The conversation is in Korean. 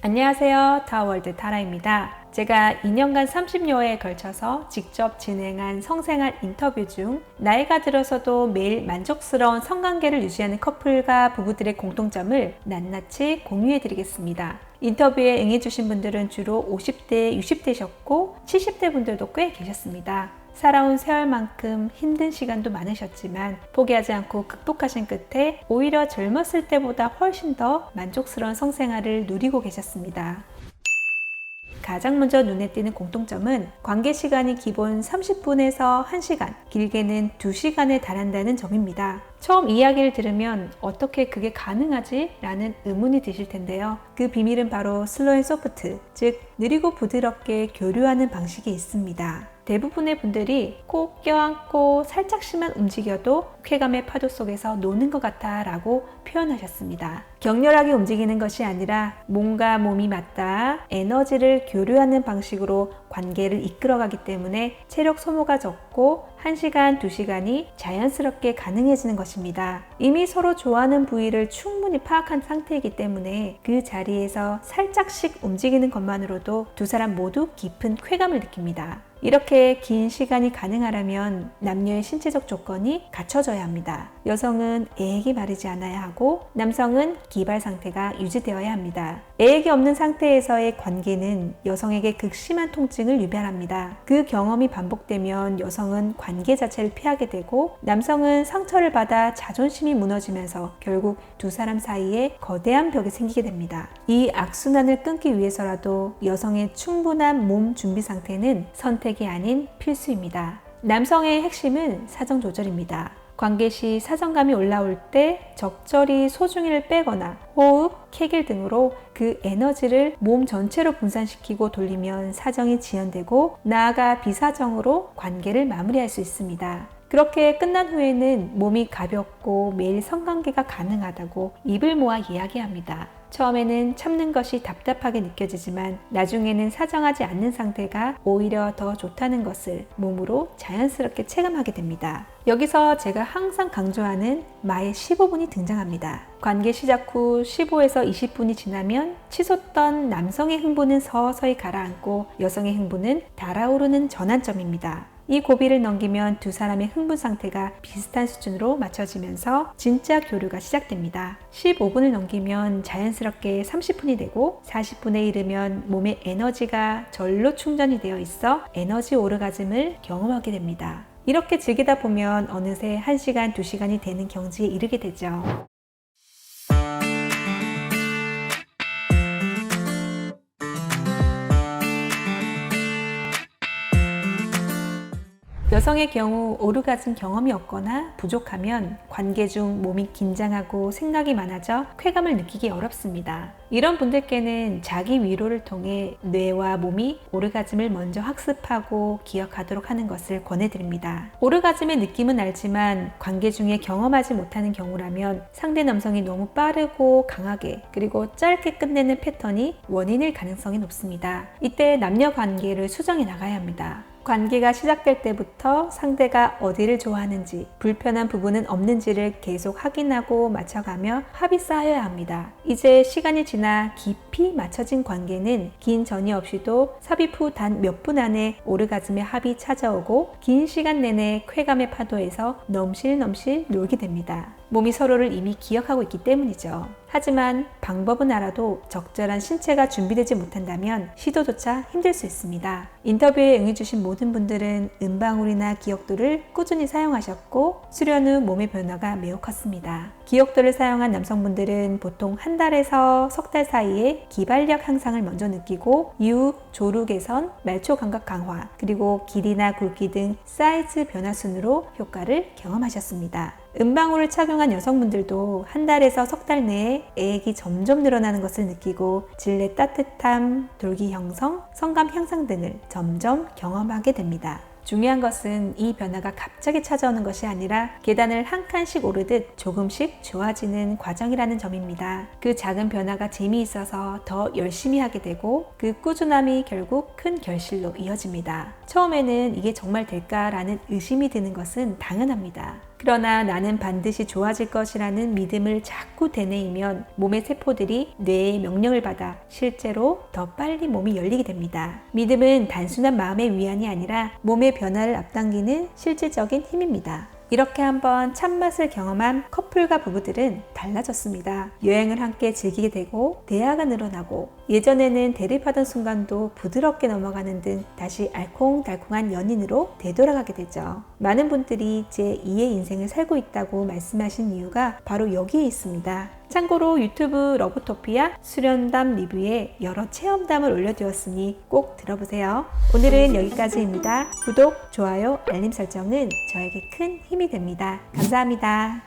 안녕하세요. 타워월드 타라입니다. 제가 2년간 30여회에 걸쳐서 직접 진행한 성생활 인터뷰 중 나이가 들어서도 매일 만족스러운 성관계를 유지하는 커플과 부부들의 공통점을 낱낱이 공유해 드리겠습니다. 인터뷰에 응해주신 분들은 주로 50대, 60대셨고 70대 분들도 꽤 계셨습니다. 살아온 세월만큼 힘든 시간도 많으셨지만 포기하지 않고 극복하신 끝에 오히려 젊었을 때보다 훨씬 더 만족스러운 성생활을 누리고 계셨습니다. 가장 먼저 눈에 띄는 공통점은 관계 시간이 기본 30분에서 1시간, 길게는 2시간에 달한다는 점입니다. 처음 이야기를 들으면 어떻게 그게 가능하지? 라는 의문이 드실 텐데요. 그 비밀은 바로 슬로우 앤 소프트, 즉 느리고 부드럽게 교류하는 방식이 있습니다. 대부분의 분들이 꼭 껴안고 살짝씩만 움직여도 쾌감의 파도 속에서 노는 것 같아 라고 표현하셨습니다. 격렬하게 움직이는 것이 아니라 몸과 몸이 맞닿아 에너지를 교류하는 방식으로 관계를 이끌어가기 때문에 체력 소모가 적고 1시간, 2시간이 자연스럽게 가능해지는 것입니다. 이미 서로 좋아하는 부위를 충분히 파악한 상태이기 때문에 그 자리에서 살짝씩 움직이는 것만으로도 두 사람 모두 깊은 쾌감을 느낍니다. 이렇게 긴 시간이 가능하려면 남녀의 신체적 조건이 갖춰져야 합니다. 여성은 애액이 마르지 않아야 하고 남성은 기발 상태가 유지되어야 합니다. 애액이 없는 상태에서의 관계는 여성에게 극심한 통증을 유발합니다. 그 경험이 반복되면 여성은 관계 자체를 피하게 되고 남성은 상처를 받아 자존심이 무너지면서 결국 두 사람 사이에 거대한 벽이 생기게 됩니다. 이 악순환을 끊기 위해서라도 여성의 충분한 몸 준비 상태는 선택이 아닌 필수입니다. 남성의 핵심은 사정 조절입니다. 관계 시 사정감이 올라올 때 적절히 소중이를 빼거나 호흡, 케겔 등으로 그 에너지를 몸 전체로 분산시키고 돌리면 사정이 지연되고 나아가 비사정으로 관계를 마무리할 수 있습니다. 그렇게 끝난 후에는 몸이 가볍고 매일 성관계가 가능하다고 입을 모아 이야기합니다. 처음에는 참는 것이 답답하게 느껴지지만 나중에는 사정하지 않는 상태가 오히려 더 좋다는 것을 몸으로 자연스럽게 체감하게 됩니다. 여기서 제가 항상 강조하는 마의 15분이 등장합니다. 관계 시작 후 15에서 20분이 지나면 치솟던 남성의 흥분은 서서히 가라앉고 여성의 흥분은 달아오르는 전환점입니다. 이 고비를 넘기면 두 사람의 흥분 상태가 비슷한 수준으로 맞춰지면서 진짜 교류가 시작됩니다. 15분을 넘기면 자연스럽게 30분이 되고 40분에 이르면 몸의 에너지가 절로 충전이 되어 있어 에너지 오르가즘을 경험하게 됩니다. 이렇게 즐기다 보면 어느새 1시간, 2시간이 되는 경지에 이르게 되죠. 여성의 경우 오르가즘 경험이 없거나 부족하면 관계 중 몸이 긴장하고 생각이 많아져 쾌감을 느끼기 어렵습니다. 이런 분들께는 자기 위로를 통해 뇌와 몸이 오르가즘을 먼저 학습하고 기억하도록 하는 것을 권해드립니다. 오르가즘의 느낌은 알지만 관계 중에 경험하지 못하는 경우라면 상대 남성이 너무 빠르고 강하게 그리고 짧게 끝내는 패턴이 원인일 가능성이 높습니다. 이때 남녀 관계를 수정해 나가야 합니다. 관계가 시작될 때부터 상대가 어디를 좋아하는지, 불편한 부분은 없는지를 계속 확인하고 맞춰가며 합이 쌓여야 합니다. 이제 시간이 지나 깊이 맞춰진 관계는 긴 전이 없이도 삽입 후 단 몇 분 안에 오르가즘의 합이 찾아오고 긴 시간 내내 쾌감의 파도에서 넘실넘실 놀게 됩니다. 몸이 서로를 이미 기억하고 있기 때문이죠. 하지만 방법은 알아도 적절한 신체가 준비되지 못한다면 시도조차 힘들 수 있습니다. 인터뷰에 응해주신 모든 분들은 음방울이나 기억도를 꾸준히 사용하셨고 수련 후 몸의 변화가 매우 컸습니다. 기억도를 사용한 남성분들은 보통 한 달에서 석 달 사이에 기발력 향상을 먼저 느끼고 이후 조루 개선, 말초 감각 강화, 그리고 길이나 굵기 등 사이즈 변화 순으로 효과를 경험하셨습니다. 음방울을 착용한 여성분들도 한 달에서 석 달 내에 애액이 점점 늘어나는 것을 느끼고 질의 따뜻함, 돌기 형성, 성감 향상 등을 점점 경험하게 됩니다. 중요한 것은 이 변화가 갑자기 찾아오는 것이 아니라 계단을 한 칸씩 오르듯 조금씩 좋아지는 과정이라는 점입니다. 그 작은 변화가 재미있어서 더 열심히 하게 되고 그 꾸준함이 결국 큰 결실로 이어집니다. 처음에는 이게 정말 될까라는 의심이 드는 것은 당연합니다. 그러나 나는 반드시 좋아질 것이라는 믿음을 자꾸 되뇌이면 몸의 세포들이 뇌의 명령을 받아 실제로 더 빨리 몸이 열리게 됩니다. 믿음은 단순한 마음의 위안이 아니라 몸의 변화를 앞당기는 실질적인 힘입니다. 이렇게 한번 참맛을 경험한 커플과 부부들은 달라졌습니다. 여행을 함께 즐기게 되고 대화가 늘어나고 예전에는 대립하던 순간도 부드럽게 넘어가는 등 다시 알콩달콩한 연인으로 되돌아가게 되죠. 많은 분들이 제2의 인생을 살고 있다고 말씀하신 이유가 바로 여기에 있습니다. 참고로 유튜브 러브토피아 수련담 리뷰에 여러 체험담을 올려두었으니 꼭 들어보세요. 오늘은 여기까지입니다. 구독, 좋아요, 알림 설정은 저에게 큰 힘이 됩니다. 감사합니다.